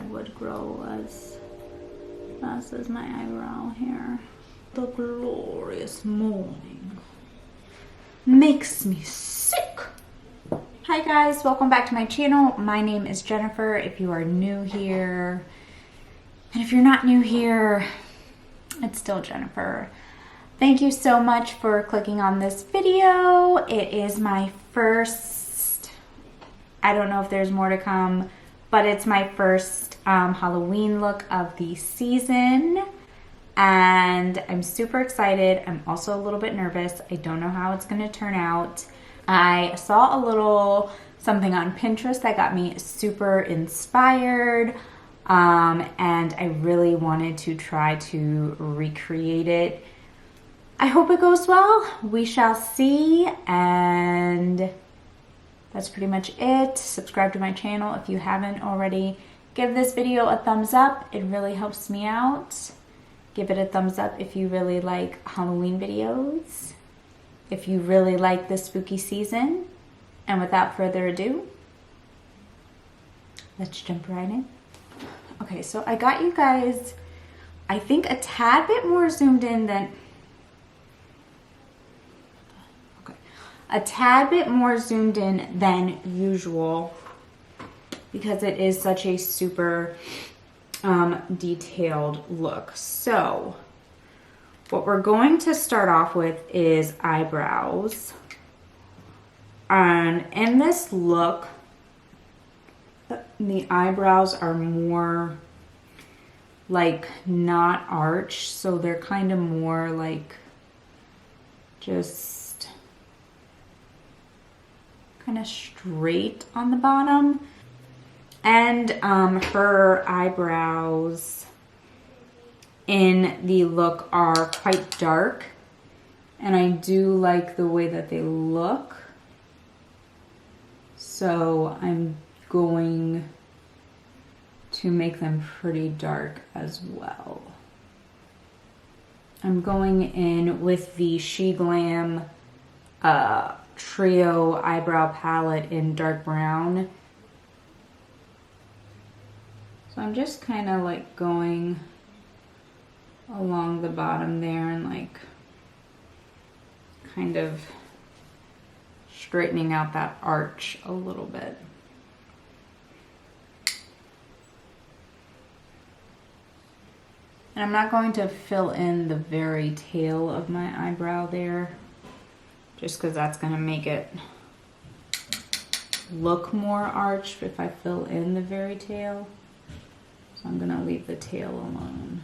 would grow as fast as my eyebrow hair. The glorious morning makes me sick. Hi guys, welcome back to my channel. My name is Jennifer if you are new here. And if you're not new here, it's still Jennifer. Thank you so much for clicking on this video. It is my first, I don't know if there's more to come, but it's my first Halloween look of the season. And I'm super excited. I'm also a little bit nervous. I don't know how it's gonna turn out. I saw a little something on Pinterest that got me super inspired. And I really wanted to try to recreate it. I hope it goes well. We shall see. And that's pretty much it. Subscribe to my channel if you haven't already. Give this video a thumbs up. It really helps me out. Give it a thumbs up if you really like Halloween videos. If you really like this spooky season. And without further ado, let's jump right in. Okay, so I got you guys, I think, a tad bit more zoomed in than, a tad bit more zoomed in than usual because it is such a super detailed look. So what we're going to start off with is eyebrows. And in this look, the eyebrows are more like not arched, so they're kind of more like just kind of straight on the bottom. And her eyebrows in the look are quite dark, and I do like the way that they look, so I'm going to make them pretty dark as well. I'm going in with the She Glam Trio Eyebrow Palette in dark brown. So I'm just kind of like going along the bottom there and like kind of straightening out that arch a little bit. And I'm not going to fill in the very tail of my eyebrow there, just because that's going to make it look more arched if I fill in the very tail. So I'm going to leave the tail alone.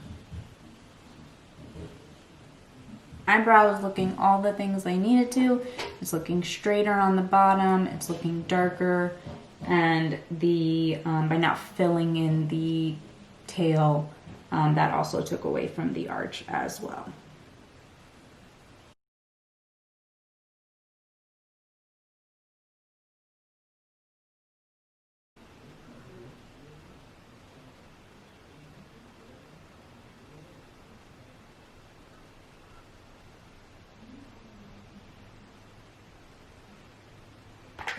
Eyebrow is looking all the things I needed to. It's looking straighter on the bottom. It's looking darker. And the by not filling in the tail, that also took away from the arch as well.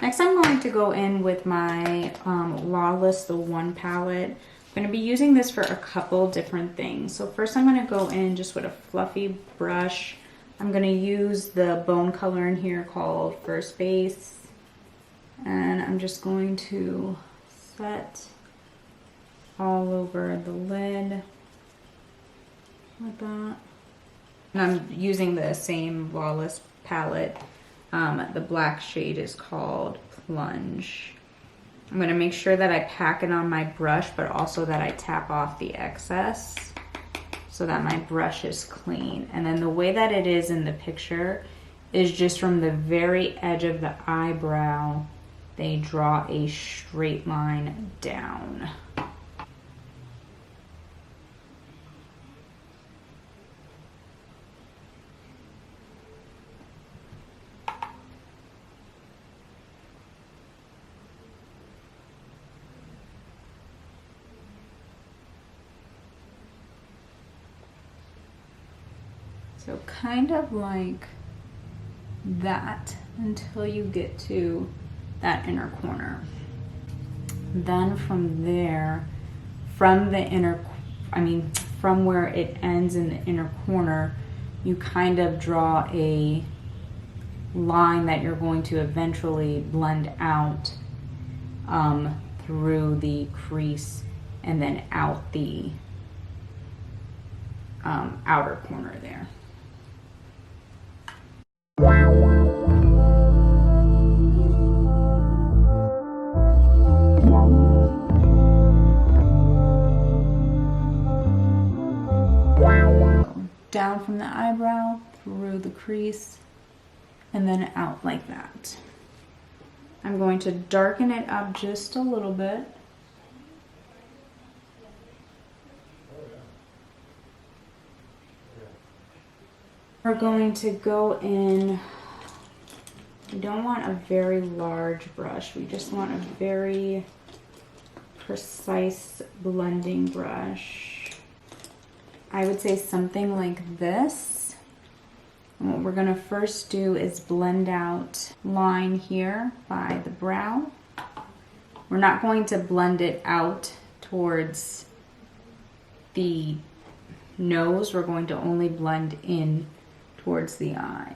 Next, I'm going to go in with my Lawless, the one palette. I'm going to be using this for a couple different things. So first I'm going to go in just with a fluffy brush. I'm going to use the bone color in here called First Base. And I'm just going to set all over the lid like that. And I'm using the same Lawless palette. The black shade is called Plunge. I'm going to make sure that I pack it on my brush, but also that I tap off the excess so that my brush is clean. And then the way that it is in the picture is just from the very edge of the eyebrow, they draw a straight line down. So kind of like that until you get to that inner corner. Then from there, from the inner, from where it ends in the inner corner, you kind of draw a line that you're going to eventually blend out through the crease and then out the outer corner there. Down from the eyebrow, through the crease, and then out like that. I'm going to darken it up just a little bit. We're going to go in, we don't want a very large brush, we just want a very precise blending brush. I would say something like this. And what we're going to first do is blend out line here by the brow. We're not going to blend it out towards the nose. We're going to only blend in towards the eye.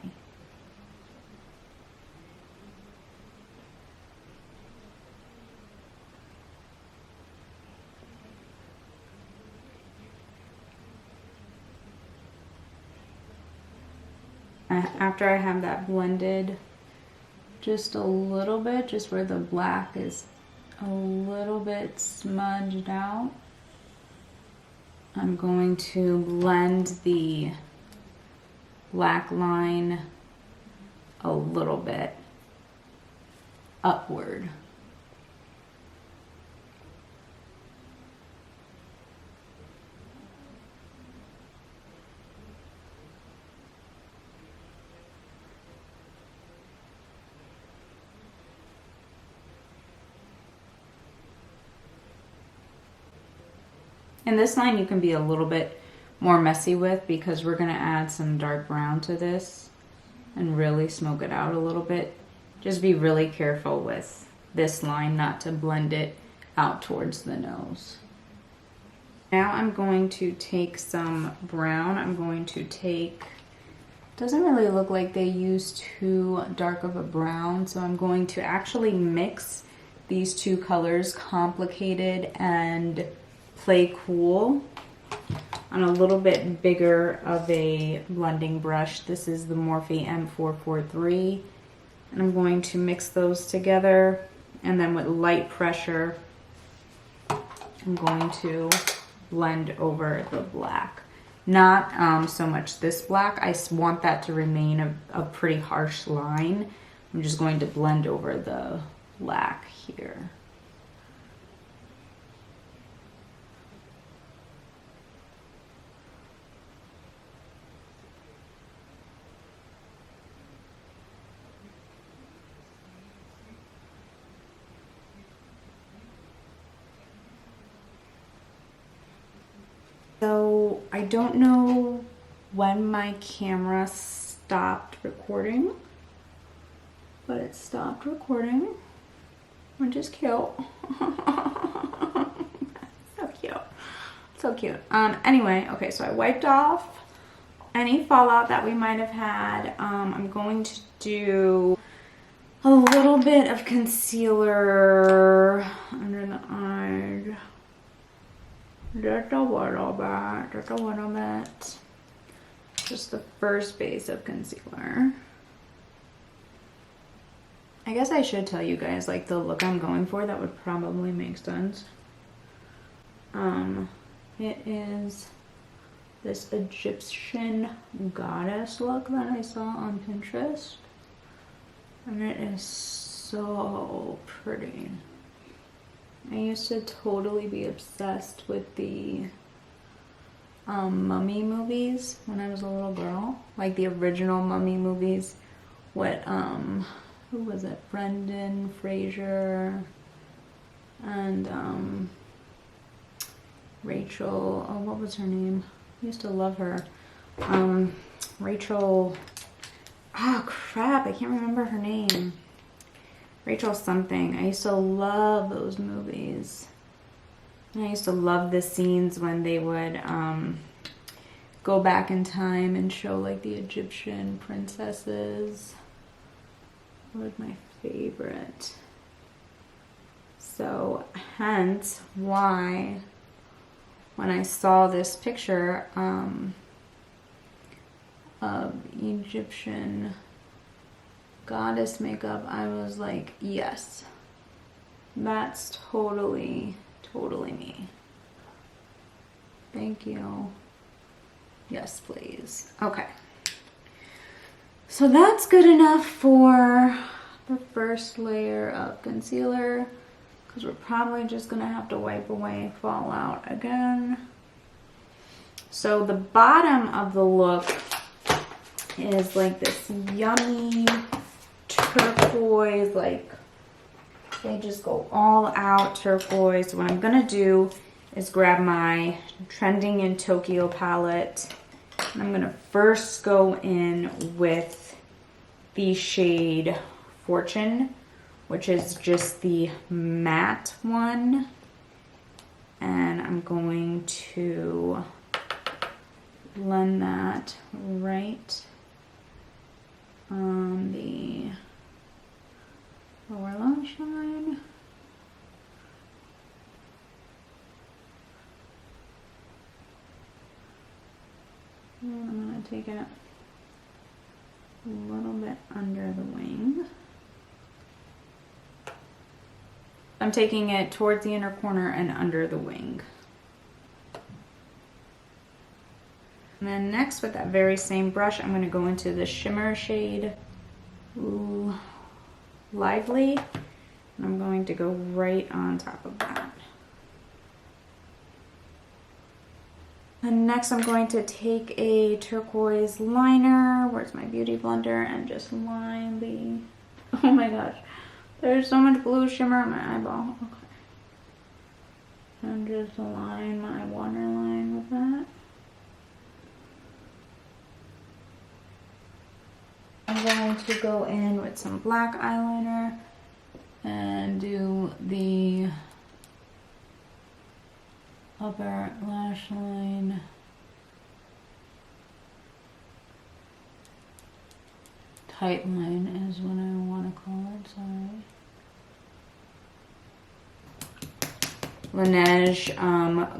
After I have that blended just a little bit, just where the black is a little bit smudged out, I'm going to blend the black line a little bit upward. And this line you can be a little bit more messy with because we're going to add some dark brown to this and really smoke it out a little bit. Just be really careful with this line not to blend it out towards the nose. Now I'm going to take some brown. I'm going to take, doesn't really look like they use too dark of a brown, so I'm going to actually mix these two colors, Complicated and Play Cool, on a little bit bigger of a blending brush. This is the Morphe M443, and I'm going to mix those together, and then with light pressure I'm going to blend over the black. Not so much this black, I want that to remain a pretty harsh line. I'm just going to blend over the black here. So I don't know when my camera stopped recording, but it stopped recording, which is cute. So cute. So cute. Anyway, okay, so I wiped off any fallout that we might have had. I'm going to do a little bit of concealer under the eye. Just a little bit. Just the first base of concealer. I guess I should tell you guys like the look I'm going for. That would probably make sense. It is this Egyptian goddess look that I saw on Pinterest. And it is so pretty. I used to totally be obsessed with the mummy movies when I was a little girl. Like the original mummy movies with, who was it? Brendan Fraser and Rachel, oh, what was her name? I used to love her. Rachel, oh crap, I can't remember her name. Rachel something. I used to love those movies. I used to love the scenes when they would go back in time and show like the Egyptian princesses. It was my favorite. So hence why when I saw this picture of Egyptian goddess makeup, I was like, yes, that's totally me. Thank you. Yes, please. Okay. So that's good enough for the first layer of concealer, because we're probably just gonna have to wipe away fallout again. So the bottom of the look is like this yummy turquoise, like they just go all out turquoise. What I'm gonna do is grab my Trending in Tokyo palette. And I'm gonna first go in with the shade Fortune, which is just the matte one. And I'm going to blend that right on the lower lash line. And I'm going to take it a little bit under the wing. I'm taking it towards the inner corner and under the wing. And then next, with that very same brush, I'm going to go into the shimmer shade Lively. And I'm going to go right on top of that. And next I'm going to take a turquoise liner, where's my beauty blender, and just line the, oh my gosh, there's so much blue shimmer on my eyeball. Okay. And just line my waterline with that. I'm going to go in with some black eyeliner and do the upper lash line. Tight line is what I want to call it, sorry. Laneige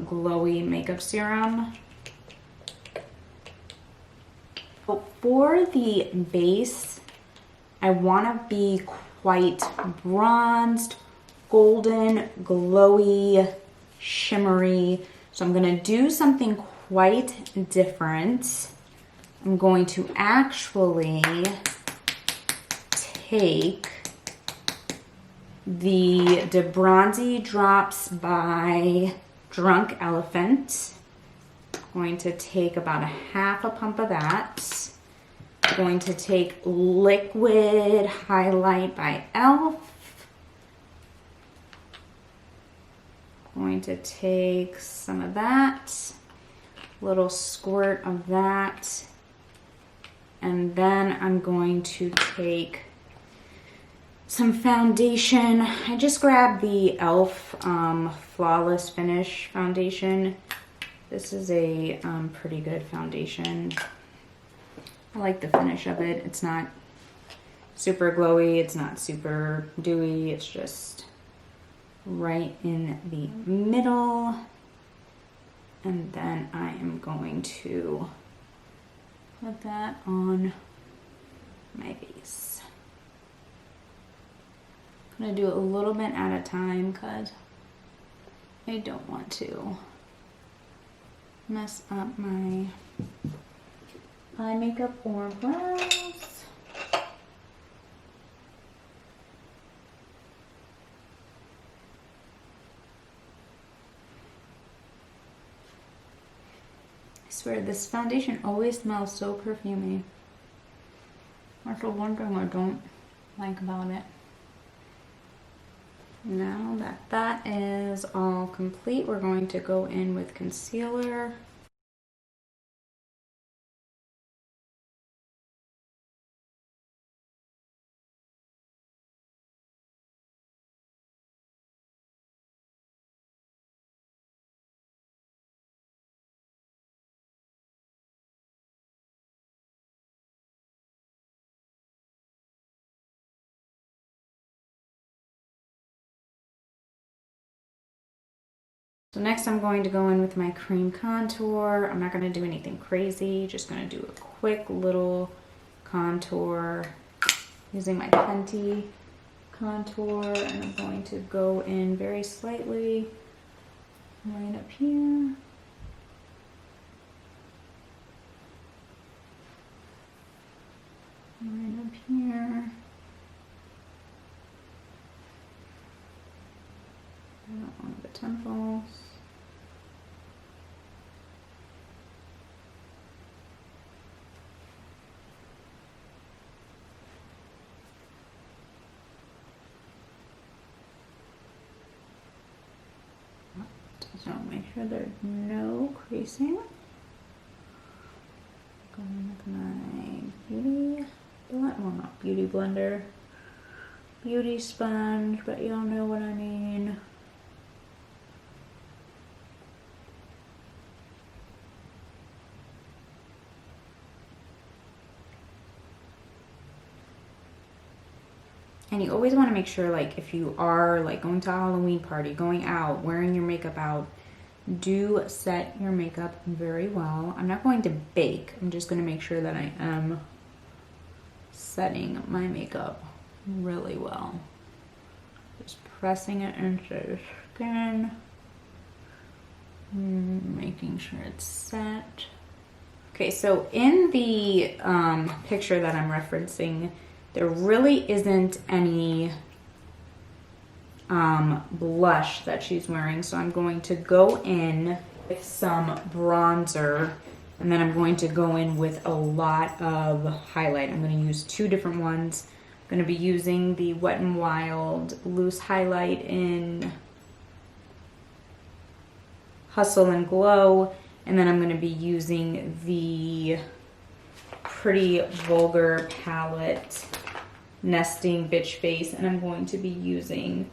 Glowy Makeup Serum. For the base, I want to be quite bronzed, golden, glowy, shimmery. So I'm going to do something quite different. I'm going to actually take the Bronzi Drops by Drunk Elephant. I'm going to take about half a pump of that. I'm going to take Liquid Highlight by e.l.f. Going to take some of that, little squirt of that, and then I'm going to take some foundation. I just grabbed the e.l.f. Flawless Finish foundation. This is a pretty good foundation. I like the finish of it. It's not super glowy, it's not super dewy, it's just right in the middle. And then I am going to put that on my base. I'm gonna do it a little bit at a time because I don't want to mess up my eye makeup or brows. I swear this foundation always smells so perfumey. That's the one thing I don't like about it. Now that that is all complete, we're going to go in with concealer. So next I'm going to go in with my cream contour. I'm not going to do anything crazy, just going to do a quick little contour using my Fenty contour, and I'm going to go in very slightly right up here. Right up here. Along the temples. So make sure there's no creasing. Going with my beauty blend, well, not beauty blender, beauty sponge, but y'all know what I mean. And you always want to make sure, like, if you are like going to a Halloween party, going out, wearing your makeup out, do set your makeup very well. I'm not going to bake. I'm just going to make sure that I am setting my makeup really well. Just pressing it into the skin, making sure it's set. Okay, so in the picture that I'm referencing, there really isn't any blush that she's wearing, so I'm going to go in with some bronzer, and then I'm going to go in with a lot of highlight. I'm going to use two different ones. I'm going to be using the Wet n Wild loose highlight in Hustle and Glow, and then I'm going to be using the Pretty Vulgar palette Nesting Bitch Face, and I'm going to be using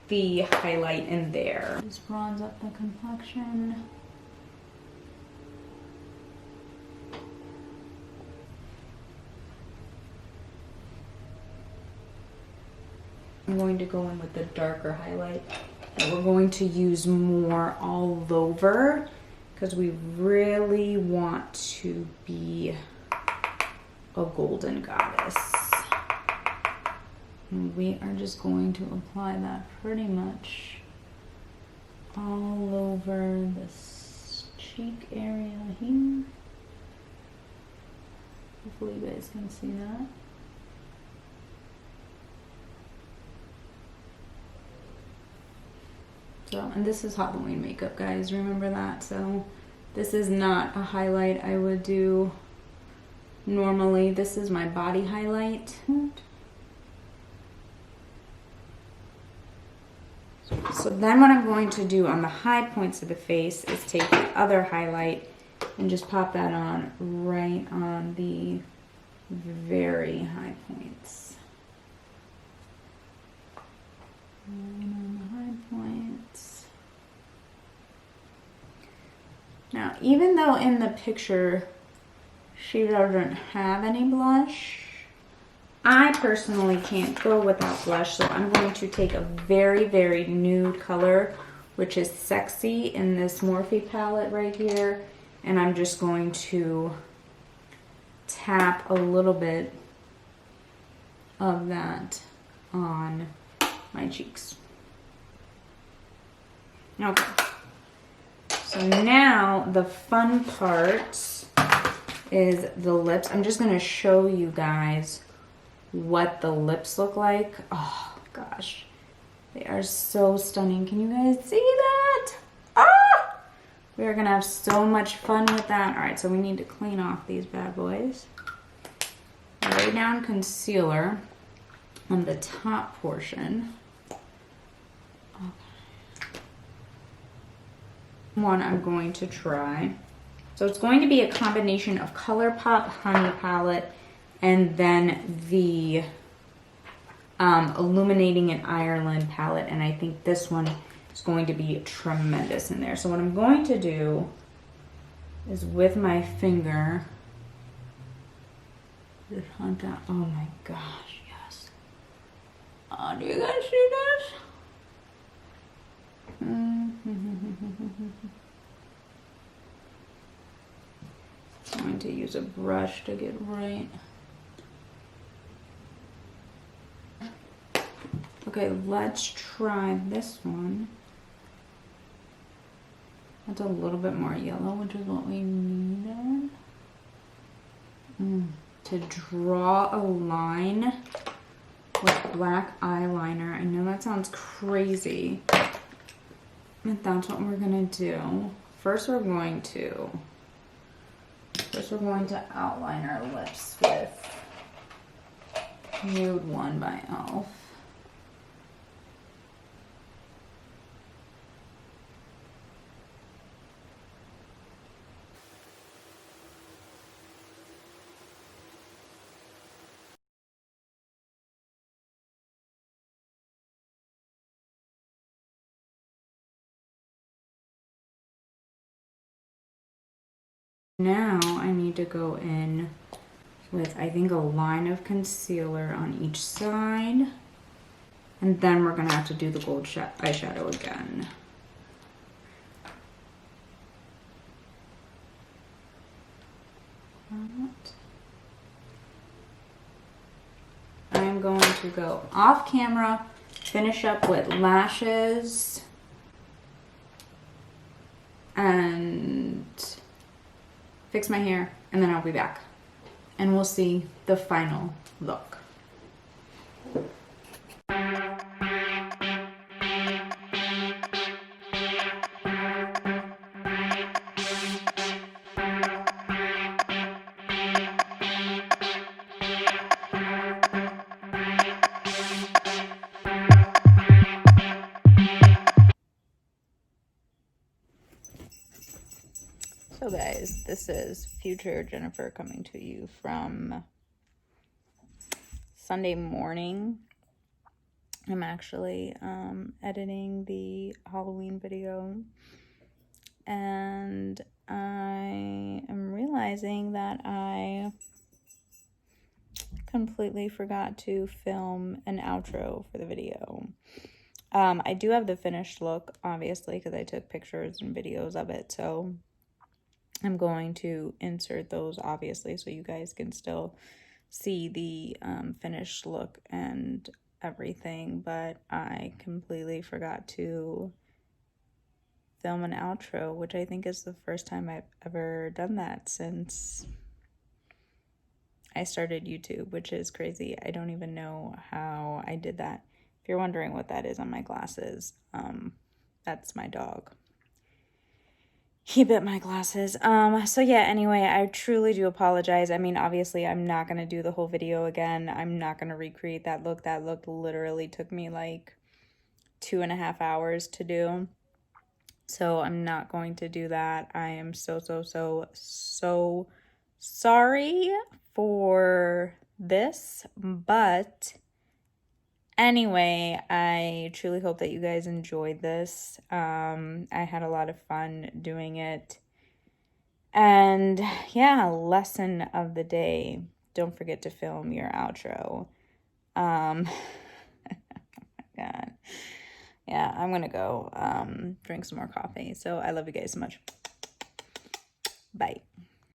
the highlight in there. Just bronze up the complexion. I'm going to go in with the darker highlight, and we're going to use more all over because we really want to be a golden goddess. And we are just going to apply that pretty much all over this cheek area here. Hopefully you guys can see that. So, and this is Halloween makeup, guys, remember that. So this is not a highlight I would do normally. This is my body highlight. So then what I'm going to do on the high points of the face is take the other highlight and just pop that on right on the very high points. Right on the high points. Now, even though in the picture she doesn't have any blush, I personally can't go without blush, so I'm going to take a very, very nude color, which is Sexy, in this Morphe palette right here, and I'm just going to tap a little bit of that on my cheeks. Okay. So now the fun part is the lips. I'm just going to show you guys what the lips look like. Oh gosh, they are so stunning. Can you guys see that? Ah! We are gonna have so much fun with that. All right, so we need to clean off these bad boys. Lay down concealer on the top portion. Okay. One I'm going to try. So it's going to be a combination of ColourPop Honey Palette and then the Illuminating in Ireland palette, and I think this one is going to be tremendous in there. So what I'm going to do is with my finger just hunt out. Oh my gosh, yes. Oh, do you guys see this? brush to get right. Okay, let's try this one. That's a little bit more yellow, which is what we needed. To draw a line with black eyeliner. I know that sounds crazy, but that's what we're gonna do. First we're going to outline our lips with Nude 1 by Elf. Now I need to go in with, I think, a line of concealer on each side. And then we're gonna have to do the gold eyeshadow again. I'm going to go off camera, finish up with lashes, and fix my hair, and then I'll be back. And we'll see the final look. So guys, this is future Jennifer coming to you from Sunday morning. I'm actually editing the Halloween video, and I am realizing that I completely forgot to film an outro for the video. I do have the finished look, obviously, because I took pictures and videos of it, so I'm going to insert those, obviously, so you guys can still see the finished look and everything, but I completely forgot to film an outro, which I think is the first time I've ever done that since I started YouTube, which is crazy. I don't even know how I did that. If you're wondering what that is on my glasses, that's my dog. He bit my glasses. So yeah, anyway, I truly do apologize. I mean, obviously, I'm not going to do the whole video again. I'm not going to recreate that look. That look literally took me like 2.5 hours to do. So I'm not going to do that. I am so sorry for this. But anyway, I truly hope that you guys enjoyed this. I had a lot of fun doing it. And yeah, lesson of the day. Don't forget to film your outro. Oh my God. Yeah, I'm gonna go drink some more coffee. So I love you guys so much. Bye.